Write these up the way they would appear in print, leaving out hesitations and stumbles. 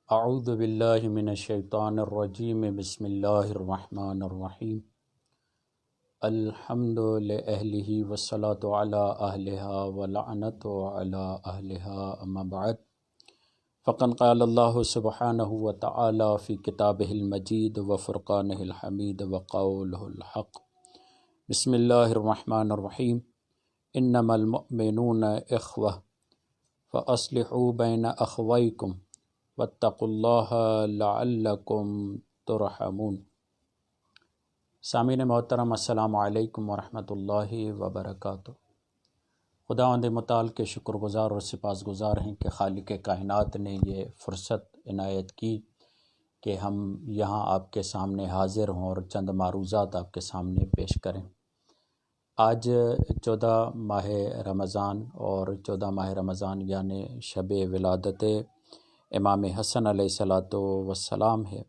اعوذ باللہ من الشیطان الرجیم بسم اللہ الرحمن الرحیم الحمد لأہلہ والصلاة علی اہلہا ولعنت علی اہلہا اما بعد فقد قال اللہ سبحانہ وتعالی فی کتابہ المجید وفرقانہ الحمید وقولہ الحق بسم اللہ الرحمن الرحیم انما المؤمنون اخوہ فاصلحوا بین اخویکم واتقوا اللہ لعلکم ترحمون۔ سامعین محترم، السلام علیکم ورحمۃ اللہ وبرکاتہ۔ خداوند متعال کے شکر گزار اور سپاس گزار ہیں کہ خالق کائنات نے یہ فرصت عنایت کی کہ ہم یہاں آپ کے سامنے حاضر ہوں اور چند معروضات آپ کے سامنے پیش کریں۔ آج 14 ماہ رمضان اور 14 ماہ رمضان یعنی شب ولادت امام حسن علیہ السلام ہے۔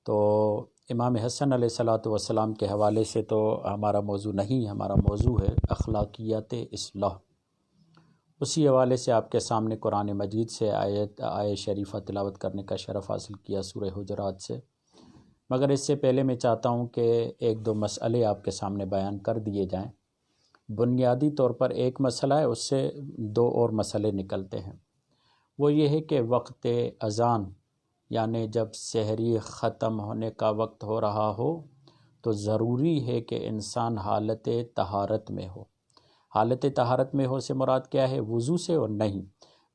تو امام حسن علیہ السلام کے حوالے سے تو ہمارا موضوع نہیں، ہمارا موضوع ہے اخلاقیات اصلاح۔ اسی حوالے سے آپ کے سامنے قرآن مجید سے آیت شریفہ تلاوت کرنے کا شرف حاصل کیا سورہ حجرات سے، مگر اس سے پہلے میں چاہتا ہوں کہ ایک دو مسئلے آپ کے سامنے بیان کر دیے جائیں۔ بنیادی طور پر ایک مسئلہ ہے، اس سے دو اور مسئلے نکلتے ہیں۔ وہ یہ ہے کہ وقت اذان یعنی جب سحری ختم ہونے کا وقت ہو رہا ہو تو ضروری ہے کہ انسان حالت طہارت میں ہو۔ حالت طہارت میں ہو سے مراد کیا ہے؟ وضو سے اور نہیں،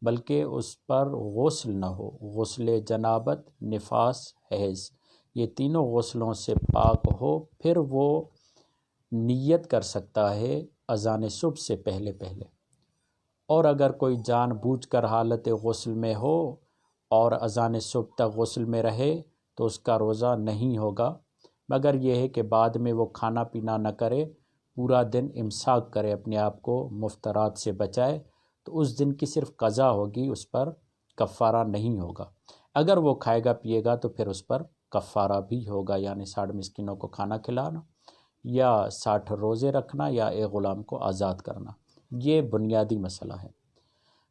بلکہ اس پر غسل نہ ہو۔ غسل جنابت، نفاس، حیض، یہ تینوں غسلوں سے پاک ہو، پھر وہ نیت کر سکتا ہے اذان صبح سے پہلے پہلے۔ اور اگر کوئی جان بوجھ کر حالت غسل میں ہو اور اذان صبح تک غسل میں رہے تو اس کا روزہ نہیں ہوگا، مگر یہ ہے کہ بعد میں وہ کھانا پینا نہ کرے، پورا دن امساک کرے، اپنے آپ کو مفطرات سے بچائے، تو اس دن کی صرف قضا ہوگی، اس پر کفارہ نہیں ہوگا۔ اگر وہ کھائے گا پیے گا تو پھر اس پر کفارہ بھی ہوگا، یعنی 60 مسکینوں کو کھانا کھلانا یا 60 روزے رکھنا یا ایک غلام کو آزاد کرنا۔ یہ بنیادی مسئلہ ہے۔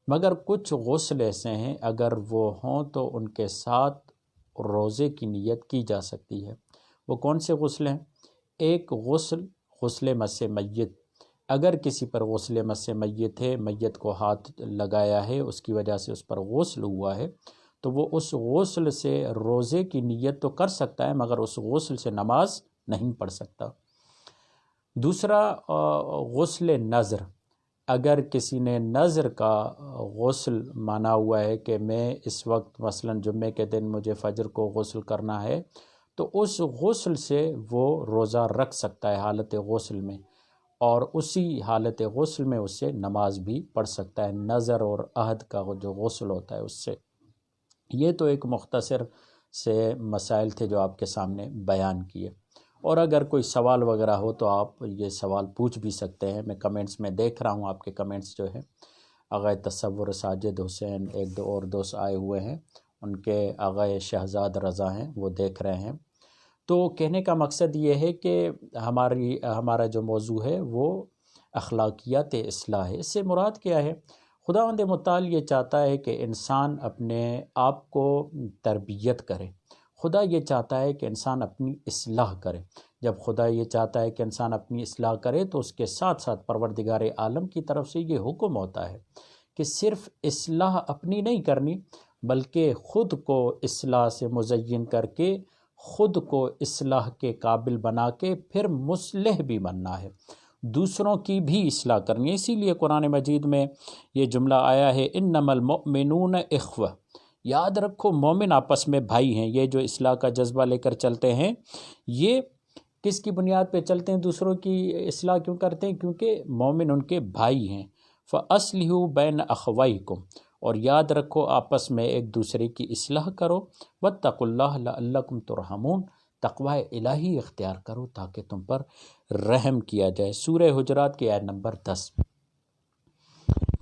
مگر کچھ غسل ایسے ہیں اگر وہ ہوں تو ان کے ساتھ روزے کی نیت کی جا سکتی ہے۔ وہ کون سے غسل ہیں؟ ایک غسل مس میت۔ اگر کسی پر غسل مس میت ہے، میت کو ہاتھ لگایا ہے، اس کی وجہ سے اس پر غسل ہوا ہے، تو وہ اس غسل سے روزے کی نیت تو کر سکتا ہے، مگر اس غسل سے نماز نہیں پڑھ سکتا۔ دوسرا غسل نذر۔ اگر کسی نے نذر کا غسل مانا ہوا ہے کہ میں اس وقت مثلا جمعے کے دن مجھے فجر کو غسل کرنا ہے، تو اس غسل سے وہ روزہ رکھ سکتا ہے حالت غسل میں، اور اسی حالت غسل میں اس سے نماز بھی پڑھ سکتا ہے، نذر اور عہد کا جو غسل ہوتا ہے اس سے۔ یہ تو ایک مختصر سے مسائل تھے جو آپ کے سامنے بیان کیے، اور اگر کوئی سوال وغیرہ ہو تو آپ یہ سوال پوچھ بھی سکتے ہیں۔ میں کمنٹس میں دیکھ رہا ہوں آپ کے کمنٹس جو ہیں۔ آغائے تصور ساجد حسین، ایک دو اور دوست آئے ہوئے ہیں، ان کے آغائے شہزاد رضا ہیں، وہ دیکھ رہے ہیں۔ تو کہنے کا مقصد یہ ہے کہ ہمارا جو موضوع ہے وہ اخلاقیات اصلاح ہے۔ اس سے مراد کیا ہے؟ خداوند متعال یہ چاہتا ہے کہ انسان اپنے آپ کو تربیت کرے۔ خدا یہ چاہتا ہے کہ انسان اپنی اصلاح کرے۔ جب خدا یہ چاہتا ہے کہ انسان اپنی اصلاح کرے تو اس کے ساتھ ساتھ پروردگار عالم کی طرف سے یہ حکم ہوتا ہے کہ صرف اصلاح اپنی نہیں کرنی، بلکہ خود کو اصلاح سے مزین کر کے، خود کو اصلاح کے قابل بنا کے پھر مصلح بھی بننا ہے، دوسروں کی بھی اصلاح کرنی ہے۔ اسی لیے قرآن مجید میں یہ جملہ آیا ہے انما المؤمنون اخوہ۔ یاد رکھو، مومن آپس میں بھائی ہیں۔ یہ جو اصلاح کا جذبہ لے کر چلتے ہیں، یہ کس کی بنیاد پہ چلتے ہیں؟ دوسروں کی اصلاح کیوں کرتے ہیں؟ کیونکہ مومن ان کے بھائی ہیں۔ فَأَصْلِحُوا بَيْنَ أَخَوَيْكُمْ، اور یاد رکھو آپس میں ایک دوسرے کی اصلاح کرو۔ وَاتَّقُوا اللَّهَ لَعَلَّكُمْ تُرْحَمُونَ، تقوی الہی اختیار کرو تاکہ تم پر رحم کیا جائے۔ سورہ حجرات کی آیت نمبر 10۔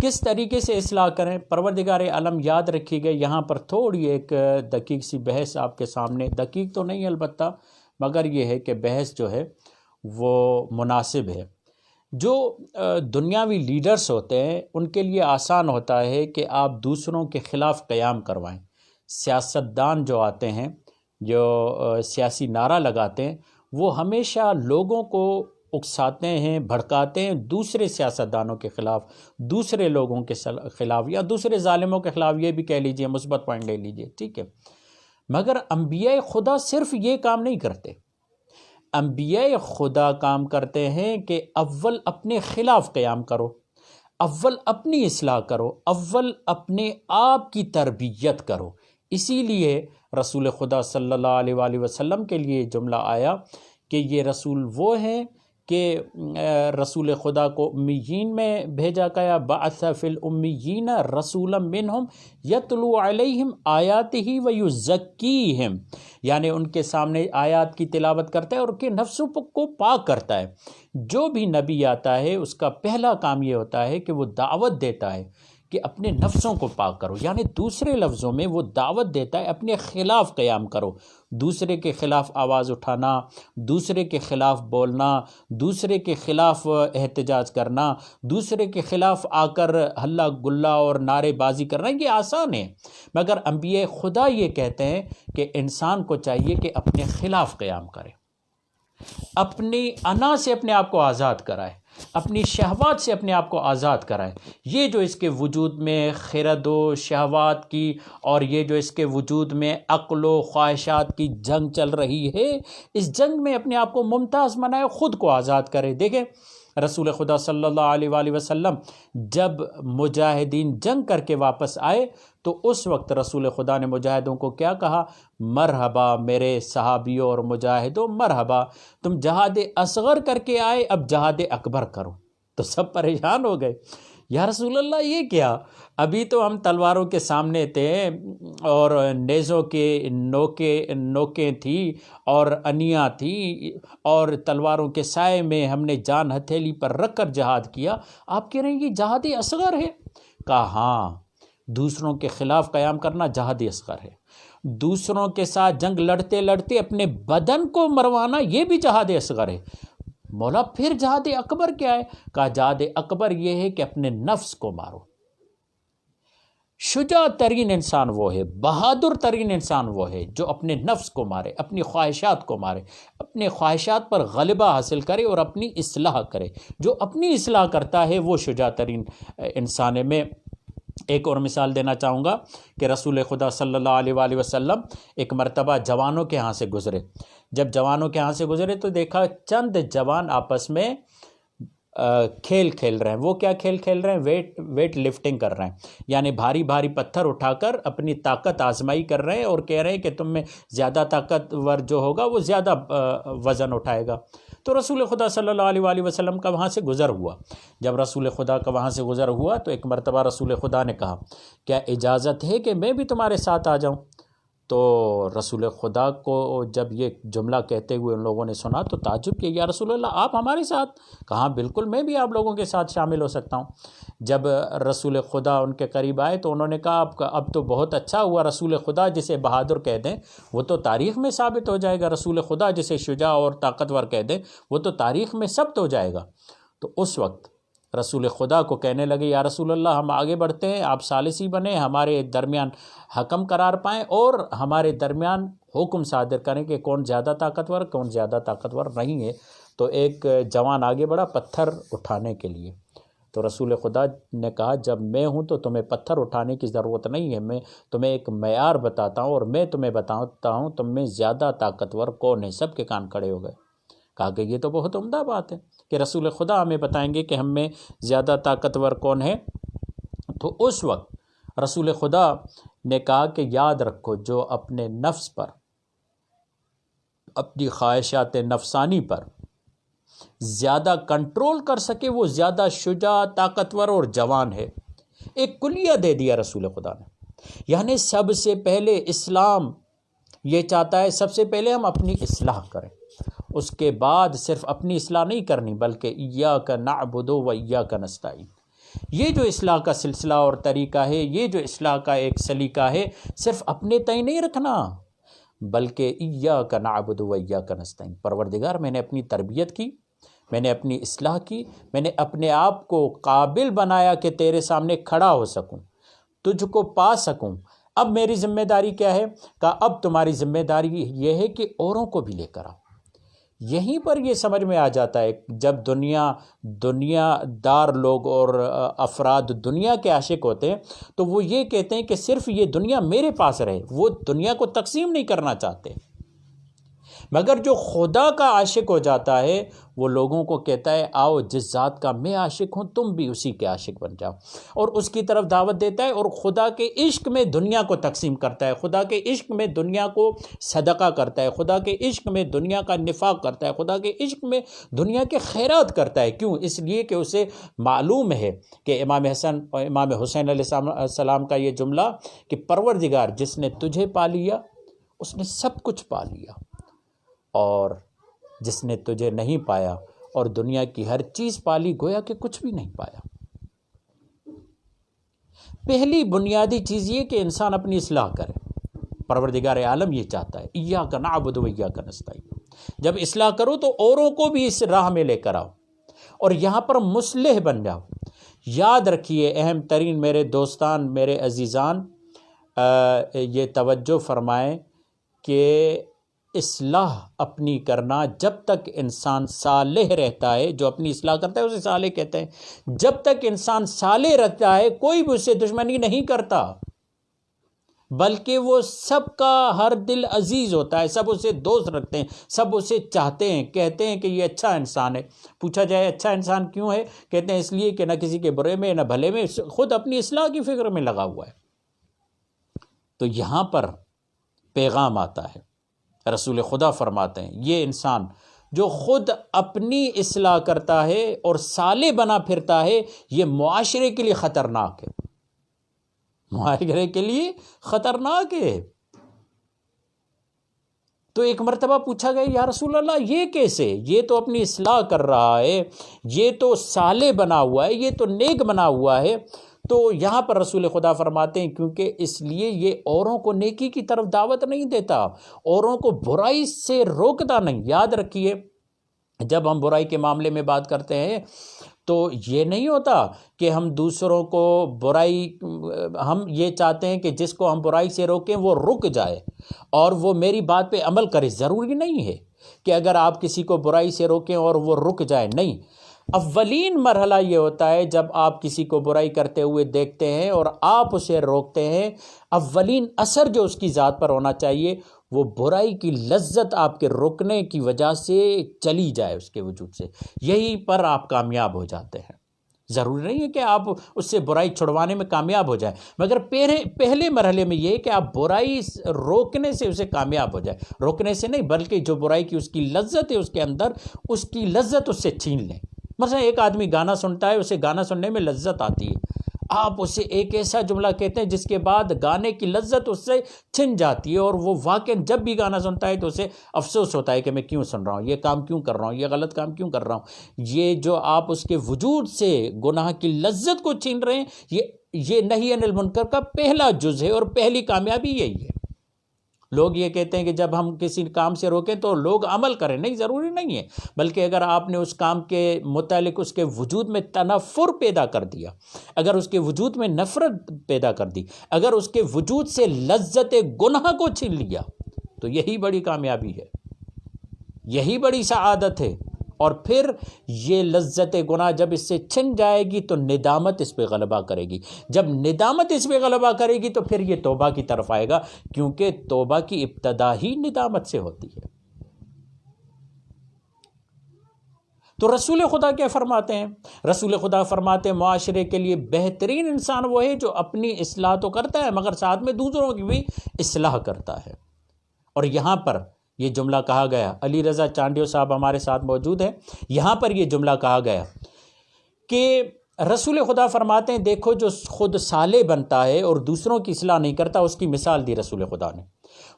کس طریقے سے اصلاح کریں؟ پروردگار عالم، یاد رکھیے گا، یہاں پر تھوڑی ایک دقیق سی بحث آپ کے سامنے، دقیق تو نہیں البتہ، مگر یہ ہے کہ بحث جو ہے وہ مناسب ہے۔ جو دنیاوی لیڈرز ہوتے ہیں ان کے لیے آسان ہوتا ہے کہ آپ دوسروں کے خلاف قیام کروائیں، سیاستدان جو آتے ہیں، جو سیاسی نعرہ لگاتے ہیں، وہ ہمیشہ لوگوں کو اکساتے ہیں، بھڑکاتے ہیں دوسرے سیاستدانوں کے خلاف، دوسرے لوگوں کے خلاف، یا دوسرے ظالموں کے خلاف، یہ بھی کہہ لیجئے، مثبت پوائنٹ لے لیجئے، ٹھیک ہے۔ مگر انبیاء خدا صرف یہ کام نہیں کرتے۔ انبیاء خدا کام کرتے ہیں کہ اول اپنے خلاف قیام کرو، اول اپنی اصلاح کرو، اول اپنے آپ کی تربیت کرو۔ اسی لیے رسول خدا صلی اللہ علیہ وآلہ وسلم کے لیے جملہ آیا کہ یہ رسول وہ ہیں کہ رسول خدا کو امیین میں بھیجا گیا، بعث فی الامیین رسولا منہم یتلو علیہم آیاتہ ویزکیہم، یعنی ان کے سامنے آیات کی تلاوت کرتا ہے اور ان کے نفسوں کو پاک کرتا ہے۔ جو بھی نبی آتا ہے اس کا پہلا کام یہ ہوتا ہے کہ وہ دعوت دیتا ہے کہ اپنے نفسوں کو پاک کرو، یعنی دوسرے لفظوں میں وہ دعوت دیتا ہے اپنے خلاف قیام کرو، دوسرے کے خلاف آواز اٹھانا، دوسرے کے خلاف بولنا، دوسرے کے خلاف احتجاج کرنا، دوسرے کے خلاف آ کر ہلا گلا اور نعرے بازی کرنا، یہ آسان ہے۔ مگر انبیاء خدا یہ کہتے ہیں کہ انسان کو چاہیے کہ اپنے خلاف قیام کرے، اپنی انا سے اپنے آپ کو آزاد کرائے، اپنی شہوات سے اپنے آپ کو آزاد کرائے۔ یہ جو اس کے وجود میں خرد و شہوات کی اور یہ جو اس کے وجود میں عقل و خواہشات کی جنگ چل رہی ہے، اس جنگ میں اپنے آپ کو ممتاز بنائے، خود کو آزاد کرے۔ دیکھیں رسول خدا صلی اللہ علیہ وآلہ وسلم جب مجاہدین جنگ کر کے واپس آئے تو اس وقت رسول خدا نے مجاہدوں کو کیا کہا؟ مرحبا میرے صحابیوں اور مجاہدوں، مرحبا، تم جہاد اصغر کر کے آئے، اب جہاد اکبر کرو۔ تو سب پریشان ہو گئے، یا رسول اللہ یہ کیا؟ ابھی تو ہم تلواروں کے سامنے تھے اور نیزوں کے نوکیں تھی اور انیاں تھی اور تلواروں کے سائے میں ہم نے جان ہتھیلی پر رکھ کر جہاد کیا، آپ کہہ رہے ہیں یہ جہاد اصغر ہے؟ کہا ہاں، دوسروں کے خلاف قیام کرنا جہاد اصغر ہے، دوسروں کے ساتھ جنگ لڑتے لڑتے اپنے بدن کو مروانا یہ بھی جہاد اصغر ہے۔ مولا پھر جہاد اکبر کیا ہے؟ کہا جہاد اکبر یہ ہے کہ اپنے نفس کو مارو۔ شجاع ترین انسان وہ ہے، بہادر ترین انسان وہ ہے جو اپنے نفس کو مارے، اپنی خواہشات کو مارے، اپنے خواہشات پر غلبہ حاصل کرے اور اپنی اصلاح کرے۔ جو اپنی اصلاح کرتا ہے وہ شجاع ترین انسان ہے۔ میں ایک اور مثال دینا چاہوں گا کہ رسول خدا صلی اللہ علیہ وآلہ وسلم ایک مرتبہ جوانوں کے ہاں سے گزرے۔ جب جوانوں کے ہاں سے گزرے تو دیکھا چند جوان آپس میں کھیل کھیل رہے ہیں۔ وہ کیا کھیل کھیل رہے ہیں؟ ویٹ لفٹنگ کر رہے ہیں، یعنی بھاری بھاری پتھر اٹھا کر اپنی طاقت آزمائی کر رہے ہیں اور کہہ رہے ہیں کہ تم میں زیادہ طاقتور جو ہوگا وہ زیادہ وزن اٹھائے گا۔ تو رسول خدا صلی اللہ علیہ وآلہ وسلم کا وہاں سے گزر ہوا۔ جب رسول خدا کا وہاں سے گزر ہوا تو ایک مرتبہ رسول خدا نے کہا کیا اجازت ہے کہ میں بھی تمہارے ساتھ آ جاؤں؟ تو رسول خدا کو جب یہ جملہ کہتے ہوئے ان لوگوں نے سنا تو تعجب کیا، یا رسول اللہ آپ ہمارے ساتھ؟ کہا بالکل، میں بھی آپ لوگوں کے ساتھ شامل ہو سکتا ہوں۔ جب رسول خدا ان کے قریب آئے تو انہوں نے کہا اب تو بہت اچھا ہوا، رسول خدا جسے بہادر کہہ دیں وہ تو تاریخ میں ثابت ہو جائے گا، رسول خدا جسے شجاع اور طاقتور کہہ دیں وہ تو تاریخ میں ثبت ہو جائے گا۔ تو اس وقت رسول خدا کو کہنے لگے یا رسول اللہ ہم آگے بڑھتے ہیں، آپ ثالثی بنیں، ہمارے درمیان حکم قرار پائیں اور ہمارے درمیان حکم صادر کریں کہ کون زیادہ طاقتور کون زیادہ طاقتور نہیں ہے۔ تو ایک جوان آگے بڑھا پتھر اٹھانے کے لیے، تو رسول خدا نے کہا جب میں ہوں تو تمہیں پتھر اٹھانے کی ضرورت نہیں ہے، میں تمہیں ایک معیار بتاتا ہوں اور میں تمہیں بتاتا ہوں تم میں زیادہ طاقتور کون ہے۔ سب کے کان کھڑے ہو گئے۔ کہا کہ یہ تو بہت عمدہ بات ہے کہ رسول خدا ہمیں بتائیں گے کہ ہم میں زیادہ طاقتور کون ہے۔ تو اس وقت رسول خدا نے کہا کہ یاد رکھو جو اپنے نفس پر، اپنی خواہشات نفسانی پر زیادہ کنٹرول کر سکے وہ زیادہ شجاع، طاقتور اور جوان ہے۔ ایک کلیہ دے دیا رسول خدا نے، یعنی سب سے پہلے اسلام یہ چاہتا ہے سب سے پہلے ہم اپنی اصلاح کریں، اس کے بعد صرف اپنی اصلاح نہیں کرنی بلکہ ایاک نعبد و ایاک نستعین۔ یہ جو اصلاح کا سلسلہ اور طریقہ ہے، یہ جو اصلاح کا ایک سلیقہ ہے، صرف اپنے تئیں نہیں رکھنا بلکہ ایاک نعبد و ایاک نستعین۔ پروردگار میں نے اپنی تربیت کی، میں نے اپنی اصلاح کی، میں نے اپنے آپ کو قابل بنایا کہ تیرے سامنے کھڑا ہو سکوں، تجھ کو پا سکوں، اب میری ذمہ داری کیا ہے؟ کہا اب تمہاری ذمہ داری یہ ہے کہ اوروں کو بھی لے کر آؤ۔ یہیں پر یہ سمجھ میں آ جاتا ہے جب دنیا دار لوگ اور افراد دنیا کے عاشق ہوتے ہیں تو وہ یہ کہتے ہیں کہ صرف یہ دنیا میرے پاس رہے، وہ دنیا کو تقسیم نہیں کرنا چاہتے۔ مگر جو خدا کا عاشق ہو جاتا ہے وہ لوگوں کو کہتا ہے آؤ جس ذات کا میں عاشق ہوں تم بھی اسی کے عاشق بن جاؤ، اور اس کی طرف دعوت دیتا ہے، اور خدا کے عشق میں دنیا کو تقسیم کرتا ہے، خدا کے عشق میں دنیا کو صدقہ کرتا ہے، خدا کے عشق میں دنیا کا نفاق کرتا ہے، خدا کے عشق میں دنیا کے خیرات کرتا ہے۔ کیوں؟ اس لیے کہ اسے معلوم ہے کہ امام حسین علیہ السلام کا یہ جملہ کہ پروردگار جس نے تجھے پا لیا اس نے سب کچھ پا لیا، اور جس نے تجھے نہیں پایا اور دنیا کی ہر چیز پالی گویا کہ کچھ بھی نہیں پایا۔ پہلی بنیادی چیز یہ کہ انسان اپنی اصلاح کرے۔ پروردگار عالم یہ چاہتا ہے ایاک نعبد و ایاک نستعین، جب اصلاح کرو تو اوروں کو بھی اس راہ میں لے کر آؤ اور یہاں پر مصلح بن جاؤ۔ یاد رکھیے اہم ترین میرے دوستان، میرے عزیزان، یہ توجہ فرمائیں کہ اصلاح اپنی کرنا جب تک انسان صالح رہتا ہے، جو اپنی اصلاح کرتا ہے اسے صالح کہتے ہیں، جب تک انسان صالح رہتا ہے کوئی بھی اسے دشمنی نہیں کرتا، بلکہ وہ سب کا ہر دل عزیز ہوتا ہے، سب اسے دوست رکھتے ہیں، سب اسے چاہتے ہیں، کہتے ہیں کہ یہ اچھا انسان ہے۔ پوچھا جائے اچھا انسان کیوں ہے؟ کہتے ہیں اس لیے کہ نہ کسی کے برے میں نہ بھلے میں، خود اپنی اصلاح کی فکر میں لگا ہوا ہے۔ تو یہاں پر پیغام آتا ہے، رسول خدا فرماتے ہیں یہ انسان جو خود اپنی اصلاح کرتا ہے اور صالح بنا پھرتا ہے یہ معاشرے کے لیے خطرناک ہے، معاشرے کے لیے خطرناک ہے۔ تو ایک مرتبہ پوچھا گیا یا رسول اللہ یہ کیسے؟ یہ تو اپنی اصلاح کر رہا ہے، یہ تو صالح بنا ہوا ہے، یہ تو نیک بنا ہوا ہے۔ تو یہاں پر رسول خدا فرماتے ہیں کیونکہ اس لیے یہ اوروں کو نیکی کی طرف دعوت نہیں دیتا، اوروں کو برائی سے روکتا نہیں۔ یاد رکھیے جب ہم برائی کے معاملے میں بات کرتے ہیں تو یہ نہیں ہوتا کہ ہم دوسروں کو ہم یہ چاہتے ہیں کہ جس کو ہم برائی سے روکیں وہ رک جائے اور وہ میری بات پہ عمل کرے۔ ضروری نہیں ہے کہ اگر آپ کسی کو برائی سے روکیں اور وہ رک جائے، نہیں۔ اولین مرحلہ یہ ہوتا ہے جب آپ کسی کو برائی کرتے ہوئے دیکھتے ہیں اور آپ اسے روکتے ہیں، اولین اثر جو اس کی ذات پر ہونا چاہیے وہ برائی کی لذت آپ کے روکنے کی وجہ سے چلی جائے اس کے وجود سے، یہی پر آپ کامیاب ہو جاتے ہیں۔ ضروری نہیں ہے کہ آپ اس سے برائی چھڑوانے میں کامیاب ہو جائیں، مگر پہلے مرحلے میں یہ ہے کہ آپ برائی روکنے سے اسے کامیاب ہو جائیں، روکنے سے نہیں بلکہ جو برائی کی اس کی لذت ہے اس کے اندر، اس کی لذت اس سے چھین لیں۔ مثلا ایک آدمی گانا سنتا ہے، اسے گانا سننے میں لذت آتی ہے، آپ اسے ایک ایسا جملہ کہتے ہیں جس کے بعد گانے کی لذت اس سے چھن جاتی ہے اور وہ واقعا جب بھی گانا سنتا ہے تو اسے افسوس ہوتا ہے کہ میں کیوں سن رہا ہوں، یہ کام کیوں کر رہا ہوں، یہ غلط کام کیوں کر رہا ہوں۔ یہ جو آپ اس کے وجود سے گناہ کی لذت کو چھین رہے ہیں، یہ نہی عن المنکر کا پہلا جز ہے اور پہلی کامیابی یہی ہے۔ لوگ یہ کہتے ہیں کہ جب ہم کسی کام سے روکیں تو لوگ عمل کریں، نہیں، ضروری نہیں ہے، بلکہ اگر آپ نے اس کام کے متعلق اس کے وجود میں تنفر پیدا کر دیا، اگر اس کے وجود میں نفرت پیدا کر دی، اگر اس کے وجود سے لذت گناہ کو چھین لیا تو یہی بڑی کامیابی ہے، یہی بڑی سعادت ہے۔ اور پھر یہ لذت گناہ جب اس سے چھن جائے گی تو ندامت اس پہ غلبہ کرے گی، جب ندامت اس پہ غلبہ کرے گی تو پھر یہ توبہ کی طرف آئے گا، کیونکہ توبہ کی ابتدا ہی ندامت سے ہوتی ہے۔ تو رسول خدا کیا فرماتے ہیں؟ رسول خدا فرماتے ہیں معاشرے کے لیے بہترین انسان وہ ہے جو اپنی اصلاح تو کرتا ہے مگر ساتھ میں دوسروں کی بھی اصلاح کرتا ہے۔ اور یہاں پر یہ جملہ کہا گیا، علی رضا چانڈیو صاحب ہمارے ساتھ موجود ہیں، یہاں پر یہ جملہ کہا گیا کہ رسول خدا فرماتے ہیں دیکھو جو خود صالح بنتا ہے اور دوسروں کی اصلاح نہیں کرتا اس کی مثال دی رسول خدا نے۔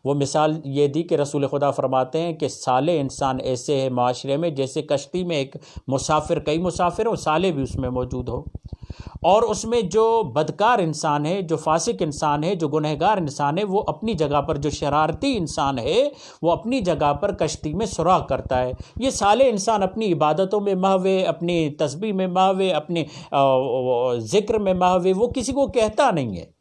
وہ مثال یہ دی کہ رسول خدا فرماتے ہیں کہ صالح انسان ایسے ہے معاشرے میں جیسے کشتی میں ایک مسافر، کئی مسافر ہوں، صالح بھی اس میں موجود ہو، اور اس میں جو بدکار انسان ہے، جو فاسق انسان ہے، جو گنہگار انسان ہے، وہ اپنی جگہ پر، جو شرارتی انسان ہے وہ اپنی جگہ پر کشتی میں سراغ کرتا ہے۔ یہ صالح انسان اپنی عبادتوں میں محو، اپنی تسبیح میں محو، اپنے ذکر میں محو، وہ کسی کو کہتا نہیں ہے۔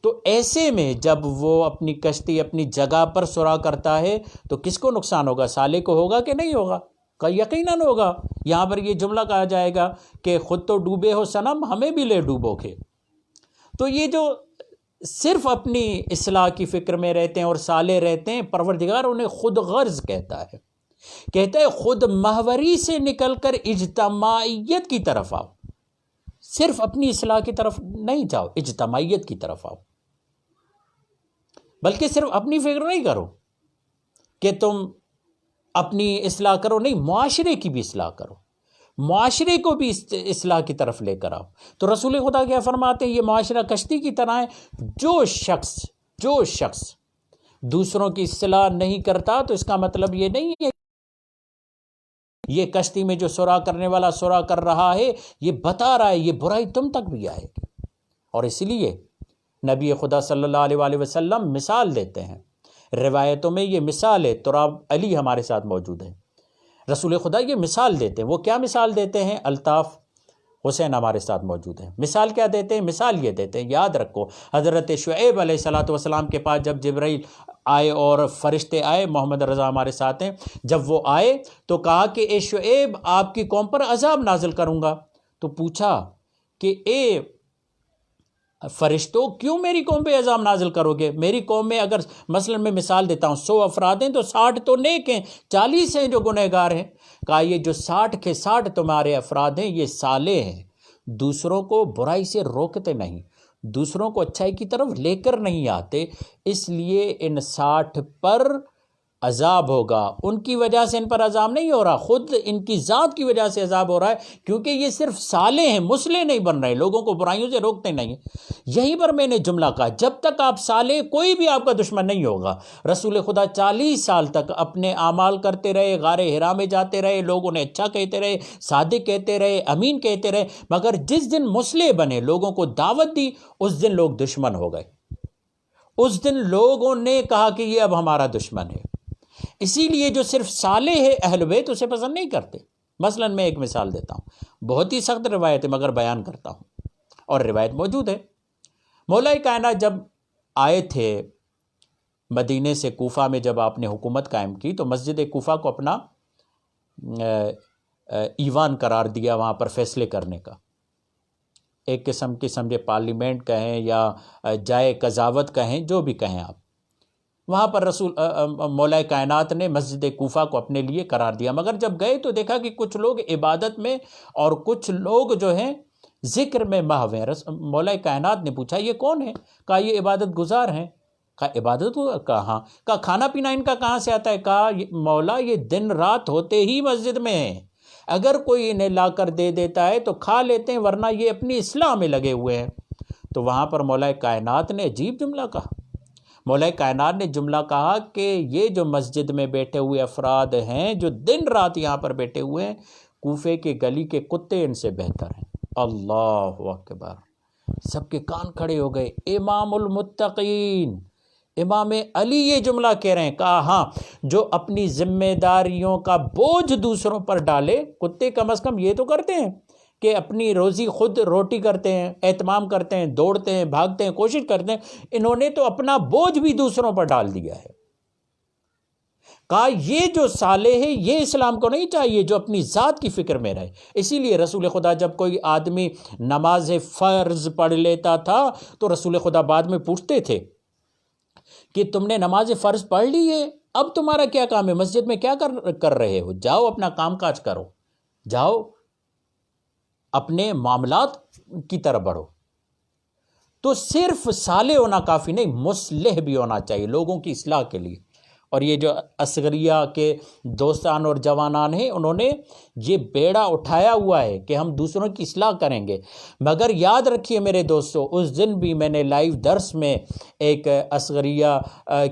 تو ایسے میں جب وہ اپنی کشتی اپنی جگہ پر سوراخ کرتا ہے تو کس کو نقصان ہوگا؟ صالح کو ہوگا کہ نہیں ہوگا؟ کہ یقیناً ہوگا۔ یہاں پر یہ جملہ کہا جائے گا کہ خود تو ڈوبے ہو صنم، ہمیں بھی لے ڈوبو گے۔ تو یہ جو صرف اپنی اصلاح کی فکر میں رہتے ہیں اور صالح رہتے ہیں، پروردگار انہیں خود غرض کہتا ہے خود محوری سے نکل کر اجتماعیت کی طرف آؤ، صرف اپنی اصلاح کی طرف نہیں جاؤ، اجتماعیت کی طرف آؤ، بلکہ صرف اپنی فکر نہیں کرو کہ تم اپنی اصلاح کرو، نہیں، معاشرے کی بھی اصلاح کرو، معاشرے کو بھی اصلاح کی طرف لے کر آؤ۔ تو رسول خدا کیا فرماتے ہیں؟ یہ معاشرہ کشتی کی طرح ہے، جو شخص دوسروں کی اصلاح نہیں کرتا تو اس کا مطلب یہ نہیں ہے یہ کشتی میں جو سوراخ کرنے والا سوراخ کر رہا ہے یہ بتا رہا ہے یہ برائی تم تک بھی آئے گی۔ اور اس لیے نبی خدا صلی اللہ علیہ وآلہ وسلم مثال دیتے ہیں، روایتوں میں یہ مثال ہے، تراب علی ہمارے ساتھ موجود ہے، رسول خدا یہ مثال دیتے ہیں۔ وہ کیا مثال دیتے ہیں؟ الطاف حسین ہمارے ساتھ موجود ہیں۔ مثال کیا دیتے ہیں؟ مثال یہ دیتے ہیں، یاد رکھو حضرت شعیب علیہ السلام کے پاس جب جبرائیل آئے اور فرشتے آئے، محمد رضا ہمارے ساتھ ہیں، جب وہ آئے تو کہا کہ اے شعیب آپ کی قوم پر عذاب نازل کروں گا۔ تو پوچھا کہ اے فرشتوں کیوں میری قوم پہ عذاب نازل کرو گے؟ میری قوم میں اگر مثلا میں مثال دیتا ہوں 100 افراد ہیں تو 60 تو نیک ہیں، 40 ہیں جو گنہگار ہیں۔ کہا یہ جو 60 کے 60 تمہارے افراد ہیں یہ صالح ہیں، دوسروں کو برائی سے روکتے نہیں، دوسروں کو اچھائی کی طرف لے کر نہیں آتے، اس لیے ان 60 پر عذاب ہوگا۔ ان کی وجہ سے ان پر عذاب نہیں ہو رہا، خود ان کی ذات کی وجہ سے عذاب ہو رہا ہے، کیونکہ یہ صرف صالح ہیں، مصلح نہیں بن رہے، لوگوں کو برائیوں سے روکتے نہیں۔ یہیں پر میں نے جملہ کہا جب تک آپ صالح، کوئی بھی آپ کا دشمن نہیں ہوگا۔ رسول خدا 40 سال تک اپنے اعمال کرتے رہے، غار حرا میں جاتے رہے، لوگ انہیں اچھا کہتے رہے، صادق کہتے رہے، امین کہتے رہے، مگر جس دن مصلح بنے، لوگوں کو دعوت دی، اس دن لوگ دشمن ہو گئے، اس دن لوگوں نے کہا کہ یہ اب ہمارا دشمن ہے۔ اسی لیے جو صرف صالح ہے اہل بیت اسے پسند نہیں کرتے۔ مثلا میں ایک مثال دیتا ہوں، بہت ہی سخت روایت ہے مگر بیان کرتا ہوں، اور روایت موجود ہے۔ مولا کائنات جب آئے تھے مدینے سے کوفہ میں، جب آپ نے حکومت قائم کی تو مسجد کوفہ کو اپنا ایوان قرار دیا، وہاں پر فیصلے کرنے کا، ایک قسم کی سمجھے پارلیمنٹ کہیں یا جائے قضاوت کہیں، جو بھی کہیں آپ، وہاں پر مولا کائنات نے مسجد کوفہ کو اپنے لیے قرار دیا۔ مگر جب گئے تو دیکھا کہ کچھ لوگ عبادت میں اور کچھ لوگ جو ہیں ذکر میں محو ہیں۔ مولا کائنات نے پوچھا یہ کون ہے؟ کہا یہ عبادت گزار ہیں۔ کہا عبادت کہاں؟ کہا کھانا پینا ان کا کہاں سے آتا ہے؟ کہا مولا یہ دن رات ہوتے ہی مسجد میں ہیں، اگر کوئی انہیں لا کر دے دیتا ہے تو کھا لیتے ہیں، ورنہ یہ اپنی اصلاح میں لگے ہوئے ہیں۔ تو وہاں پر مولا کائنات نے عجیب جملہ کہا، مولا کائنات نے جملہ کہا کہ یہ جو مسجد میں بیٹھے ہوئے افراد ہیں، جو دن رات یہاں پر بیٹھے ہوئے ہیں، کوفے کے گلی کے کتے ان سے بہتر ہیں۔ اللہ اکبر! سب کے کان کھڑے ہو گئے۔ امام المتقین امام علی یہ جملہ کہہ رہے ہیں۔ کہا ہاں، جو اپنی ذمہ داریوں کا بوجھ دوسروں پر ڈالے، کتے کم از کم یہ تو کرتے ہیں کہ اپنی روزی خود روٹی کرتے ہیں، اہتمام کرتے ہیں، دوڑتے ہیں، بھاگتے ہیں، کوشش کرتے ہیں، انہوں نے تو اپنا بوجھ بھی دوسروں پر ڈال دیا ہے۔ کہا یہ جو صالح ہے یہ اسلام کو نہیں چاہیے جو اپنی ذات کی فکر میں رہے۔ اسی لیے رسول خدا جب کوئی آدمی نماز فرض پڑھ لیتا تھا تو رسول خدا بعد میں پوچھتے تھے کہ تم نے نماز فرض پڑھ لی ہے، اب تمہارا کیا کام ہے؟ مسجد میں کیا کر رہے ہو؟ جاؤ اپنا کام کاج کرو، جاؤ اپنے معاملات کی طرف بڑھو۔ تو صرف صالح ہونا کافی نہیں، مصلح بھی ہونا چاہیے لوگوں کی اصلاح کے لیے۔ اور یہ جو اصغریہ کے دوستان اور جوانان ہیں، انہوں نے یہ بیڑا اٹھایا ہوا ہے کہ ہم دوسروں کی اصلاح کریں گے۔ مگر یاد رکھیے میرے دوستو، اس دن بھی میں نے لائیو درس میں ایک اصغریہ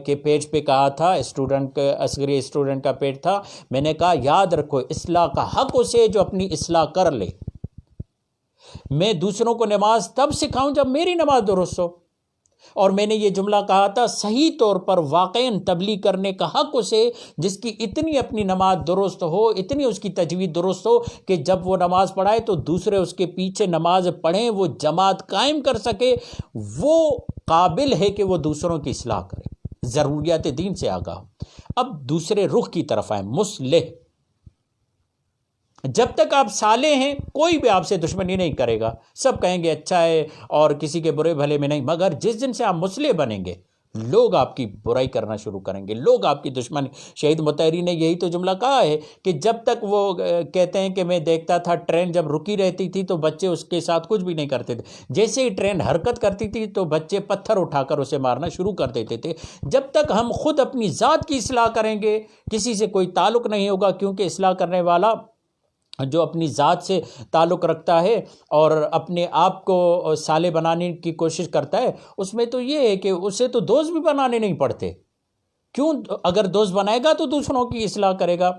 کے پیج پہ کہا تھا، اصغریہ اسٹوڈنٹ کا پیج تھا، میں نے کہا یاد رکھو اصلاح کا حق اسے جو اپنی اصلاح کر لے۔ میں دوسروں کو نماز تب سکھاؤں جب میری نماز درست ہو، اور میں نے یہ جملہ کہا تھا صحیح طور پر واقعاً تبلیغ کرنے کا حق اسے جس کی اتنی اپنی نماز درست ہو، اتنی اس کی تجوید درست ہو کہ جب وہ نماز پڑھائے تو دوسرے اس کے پیچھے نماز پڑھیں، وہ جماعت قائم کر سکے۔ وہ قابل ہے کہ وہ دوسروں کی اصلاح کرے، ضروریات دین سے آگاہ ہو۔ اب دوسرے رخ کی طرف آئیں، مصلح۔ جب تک آپ صالح ہیں کوئی بھی آپ سے دشمنی نہیں کرے گا، سب کہیں گے اچھا ہے اور کسی کے برے بھلے میں نہیں، مگر جس دن سے آپ مصلح بنیں گے لوگ آپ کی برائی کرنا شروع کریں گے، لوگ آپ کی دشمنی۔ شہید مطہری نے یہی تو جملہ کہا ہے کہ جب تک وہ کہتے ہیں کہ میں دیکھتا تھا ٹرین جب رکی رہتی تھی تو بچے اس کے ساتھ کچھ بھی نہیں کرتے تھے، جیسے ہی ٹرین حرکت کرتی تھی تو بچے پتھر اٹھا کر اسے مارنا شروع کر دیتے تھے۔ جب تک ہم خود اپنی ذات کی اصلاح کریں گے کسی سے کوئی تعلق نہیں ہوگا، کیونکہ اصلاح کرنے والا جو اپنی ذات سے تعلق رکھتا ہے اور اپنے آپ کو صالح بنانے کی کوشش کرتا ہے، اس میں تو یہ ہے کہ اسے تو دوست بھی بنانے نہیں پڑتے۔ کیوں؟ اگر دوست بنائے گا تو دوسروں کی اصلاح کرے گا۔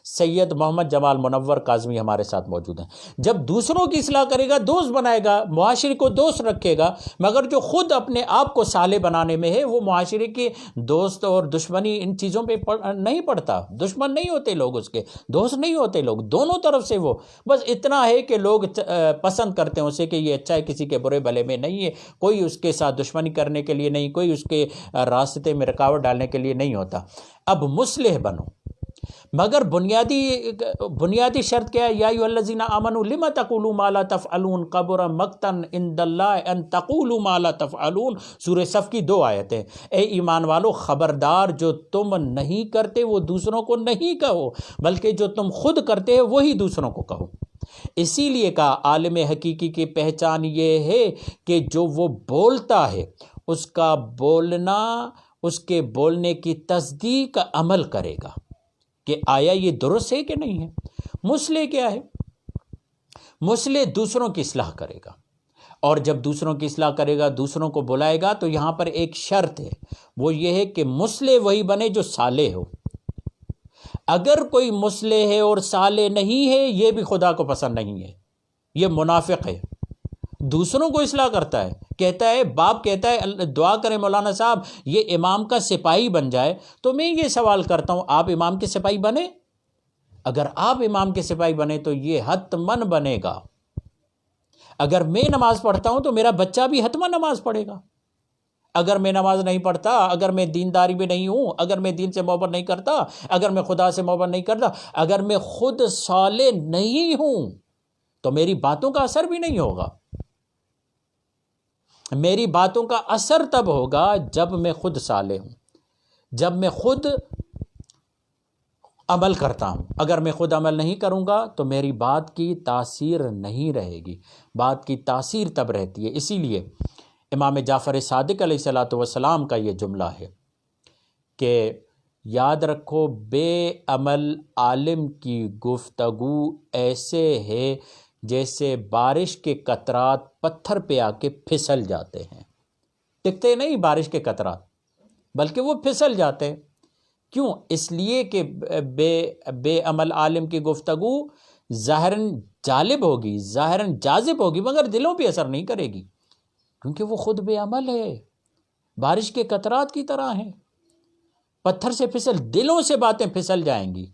سید محمد جمال منور کاظمی ہمارے ساتھ موجود ہیں۔ جب دوسروں کی اصلاح کرے گا، دوست بنائے گا، معاشرے کو دوست رکھے گا، مگر جو خود اپنے آپ کو صالح بنانے میں ہے وہ معاشرے کے دوست اور دشمنی ان چیزوں پہ نہیں پڑتا۔ دشمن نہیں ہوتے لوگ، اس کے دوست نہیں ہوتے لوگ، دونوں طرف سے وہ بس اتنا ہے کہ لوگ پسند کرتے ہیں اسے کہ یہ اچھا ہے، کسی کے برے بھلے میں نہیں ہے، کوئی اس کے ساتھ دشمنی کرنے کے لیے نہیں، کوئی اس کے راستے میں رکاوٹ ڈالنے کے لیے نہیں ہوتا۔ اب مصلح بنو، مگر بنیادی شرط کیا ہے؟ یا ایھا الذین آمنوا لم تقولوا ما لا تفعلون کبر مقتا عند اللہ ان تقولوا ما لا تفعلون۔ سورہ صف کی 2 آیتیں۔ اے ایمان والو، خبردار جو تم نہیں کرتے وہ دوسروں کو نہیں کہو، بلکہ جو تم خود کرتے ہو وہی دوسروں کو کہو۔ اسی لیے کہا عالم حقیقی کی پہچان یہ ہے کہ جو وہ بولتا ہے اس کا بولنا، اس کے بولنے کی تصدیق عمل کرے گا کہ آیا یہ درست ہے کہ نہیں ہے۔ مصلح کیا ہے؟ مصلح دوسروں کی اصلاح کرے گا، اور جب دوسروں کی اصلاح کرے گا، دوسروں کو بلائے گا، تو یہاں پر ایک شرط ہے، وہ یہ ہے کہ مصلح وہی بنے جو صالح ہو۔ اگر کوئی مصلح ہے اور صالح نہیں ہے، یہ بھی خدا کو پسند نہیں ہے، یہ منافق ہے۔ دوسروں کو اصلاح کرتا ہے، کہتا ہے، باپ کہتا ہے دعا کریں مولانا صاحب یہ امام کا سپاہی بن جائے، تو میں یہ سوال کرتا ہوں آپ امام کے سپاہی بنے؟ اگر آپ امام کے سپاہی بنے تو یہ حتماً بنے گا۔ اگر میں نماز پڑھتا ہوں تو میرا بچہ بھی حتماً نماز پڑھے گا۔ اگر میں نماز نہیں پڑھتا، اگر میں دینداری میں نہیں ہوں، اگر میں دین سے محبت نہیں کرتا، اگر میں خدا سے محبت نہیں کرتا، اگر میں خود صالح نہیں ہوں تو میری باتوں کا اثر بھی نہیں ہوگا۔ میری باتوں کا اثر تب ہوگا جب میں خود صالح ہوں، جب میں خود عمل کرتا ہوں۔ اگر میں خود عمل نہیں کروں گا تو میری بات کی تاثیر نہیں رہے گی۔ بات کی تاثیر تب رہتی ہے۔ اسی لیے امام جعفر صادق علیہ السلام کا یہ جملہ ہے کہ یاد رکھو بے عمل عالم کی گفتگو ایسے ہے جیسے بارش کے قطرات پتھر پہ آ کے پھسل جاتے ہیں۔ ٹکتے نہیں بارش کے قطرات، بلکہ وہ پھسل جاتے ہیں۔ کیوں؟ اس لیے کہ بے عمل عالم کی گفتگو ظاہراً جالب ہوگی، ظاہراً جاذب ہوگی، مگر دلوں پہ اثر نہیں کرے گی، کیونکہ وہ خود بے عمل ہے، بارش کے قطرات کی طرح ہیں، پتھر سے پھسل، دلوں سے باتیں پھسل جائیں گی،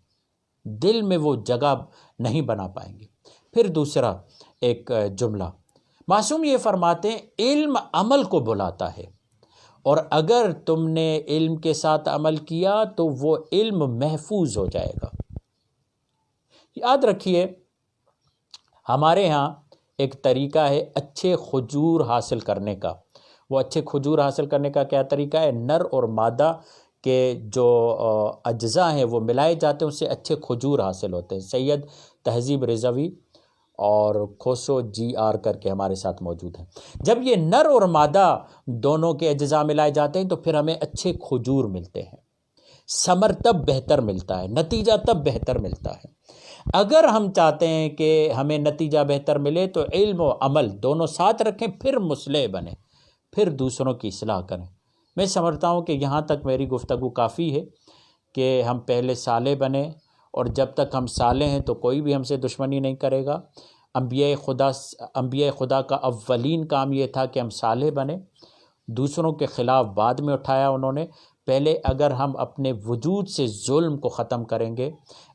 دل میں وہ جگہ نہیں بنا پائیں گی۔ پھر دوسرا ایک جملہ، معصوم یہ فرماتے ہیں علم عمل کو بلاتا ہے، اور اگر تم نے علم کے ساتھ عمل کیا تو وہ علم محفوظ ہو جائے گا۔ یاد رکھیے ہمارے ہاں ایک طریقہ ہے اچھے کھجور حاصل کرنے کا۔ وہ اچھے کھجور حاصل کرنے کا کیا طریقہ ہے؟ نر اور مادہ کے جو اجزاء ہیں وہ ملائے جاتے ہیں، اس سے اچھے کھجور حاصل ہوتے ہیں۔ سید تہذیب رضوی اور کھوسو جی آر کر کے ہمارے ساتھ موجود ہیں۔ جب یہ نر اور مادہ دونوں کے اجزاء ملائے جاتے ہیں تو پھر ہمیں اچھے کھجور ملتے ہیں، ثمر تب بہتر ملتا ہے، نتیجہ تب بہتر ملتا ہے۔ اگر ہم چاہتے ہیں کہ ہمیں نتیجہ بہتر ملے تو علم و عمل دونوں ساتھ رکھیں، پھر مصلح بنیں، پھر دوسروں کی اصلاح کریں۔ میں سمجھتا ہوں کہ یہاں تک میری گفتگو کافی ہے کہ ہم پہلے صالح بنیں، اور جب تک ہم صالح ہیں تو کوئی بھی ہم سے دشمنی نہیں کرے گا۔ انبیاء خدا کا اولین کام یہ تھا کہ ہم صالح بنیں، دوسروں کے خلاف بعد میں اٹھایا انہوں نے۔ پہلے اگر ہم اپنے وجود سے ظلم کو ختم کریں گے،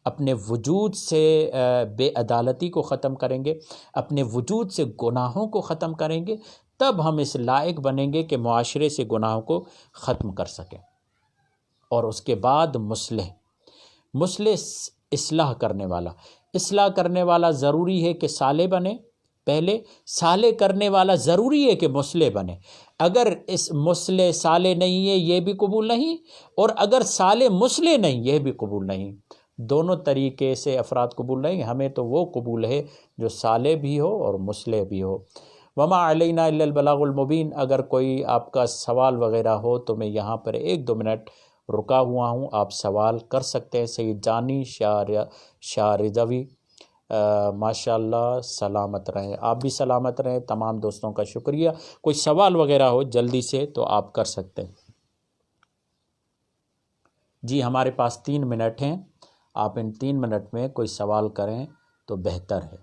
اپنے وجود سے بے عدالتی کو ختم کریں گے، اپنے وجود سے گناہوں کو ختم کریں گے، تب ہم اس لائق بنیں گے کہ معاشرے سے گناہوں کو ختم کر سکیں۔ اور اس کے بعد مصلح اصلاح کرنے والا ضروری ہے کہ صالح بنے، پہلے صالح کرنے والا ضروری ہے کہ مصلح بنے۔ اگر اس مصلح صالح نہیں ہے یہ بھی قبول نہیں، اور اگر صالح مصلح نہیں یہ بھی قبول نہیں، دونوں طریقے سے افراد قبول نہیں۔ ہمیں تو وہ قبول ہے جو صالح بھی ہو اور مصلح بھی ہو۔ وما علینا الا البلاغ المبین۔ اگر کوئی آپ کا سوال وغیرہ ہو تو میں یہاں پر 1-2 منٹ رکا ہوا ہوں، آپ سوال کر سکتے ہیں۔ سید جانی شاہ رضوی، ماشاءاللہ، سلامت رہیں، آپ بھی سلامت رہیں۔ تمام دوستوں کا شکریہ۔ کوئی سوال وغیرہ ہو جلدی سے تو آپ کر سکتے ہیں۔ جی ہمارے پاس 3 منٹ ہیں، آپ ان 3 منٹ میں کوئی سوال کریں تو بہتر ہے۔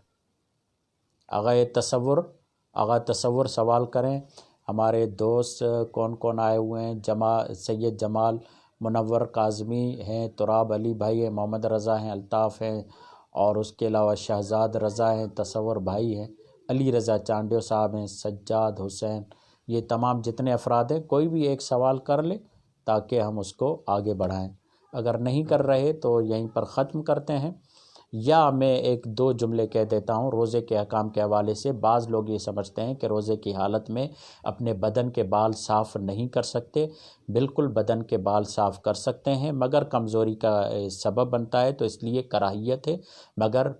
آغا تصور سوال کریں۔ ہمارے دوست کون کون آئے ہوئے ہیں؟ سید جمال منور کاظمی ہیں، تراب علی بھائی ہیں، محمد رضا ہیں، الطاف ہیں، اور اس کے علاوہ شہزاد رضا ہیں، تصور بھائی ہیں، علی رضا چانڈیو صاحب ہیں، سجاد حسین، یہ تمام جتنے افراد ہیں کوئی بھی ایک سوال کر لے تاکہ ہم اس کو آگے بڑھائیں۔ اگر نہیں کر رہے تو یہیں پر ختم کرتے ہیں، یا میں 1-2 جملے کہہ دیتا ہوں روزے کے احکام کے حوالے سے۔ بعض لوگ یہ سمجھتے ہیں کہ روزے کی حالت میں اپنے بدن کے بال صاف نہیں کر سکتے۔ بالکل بدن کے بال صاف کر سکتے ہیں، مگر کمزوری کا سبب بنتا ہے تو اس لیے کراہیت ہے، مگر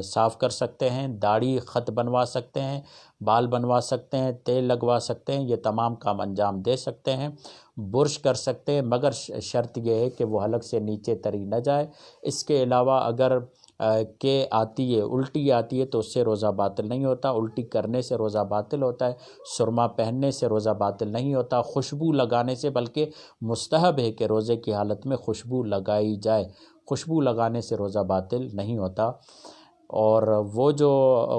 صاف کر سکتے ہیں۔ داڑھی خط بنوا سکتے ہیں، بال بنوا سکتے ہیں، تیل لگوا سکتے ہیں، یہ تمام کام انجام دے سکتے ہیں۔ برش کر سکتے ہیں، مگر شرط یہ ہے کہ وہ حلق سے نیچے تری نہ جائے۔ اس کے علاوہ اگر الٹی آتی ہے تو اس سے روزہ باطل نہیں ہوتا، الٹی کرنے سے روزہ باطل ہوتا ہے، سرما پہننے سے روزہ باطل نہیں ہوتا، خوشبو لگانے سے بلکہ مستحب ہے کہ روزے کی حالت میں خوشبو لگائی جائے، خوشبو لگانے سے روزہ باطل نہیں ہوتا۔ اور وہ جو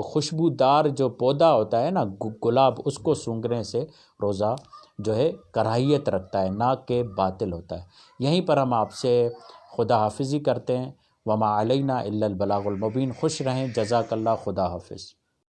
خوشبودار جو پودا ہوتا ہے نا گلاب، اس کو سونگھنے سے روزہ جو ہے کراہیت رکھتا ہے، نہ کہ باطل ہوتا ہے۔ یہیں پر ہم آپ سے خدا حافظی کرتے ہیں۔ وما علینا الا البلاغ المبین۔ خوش رہیں، جزاک اللہ، خدا حافظ۔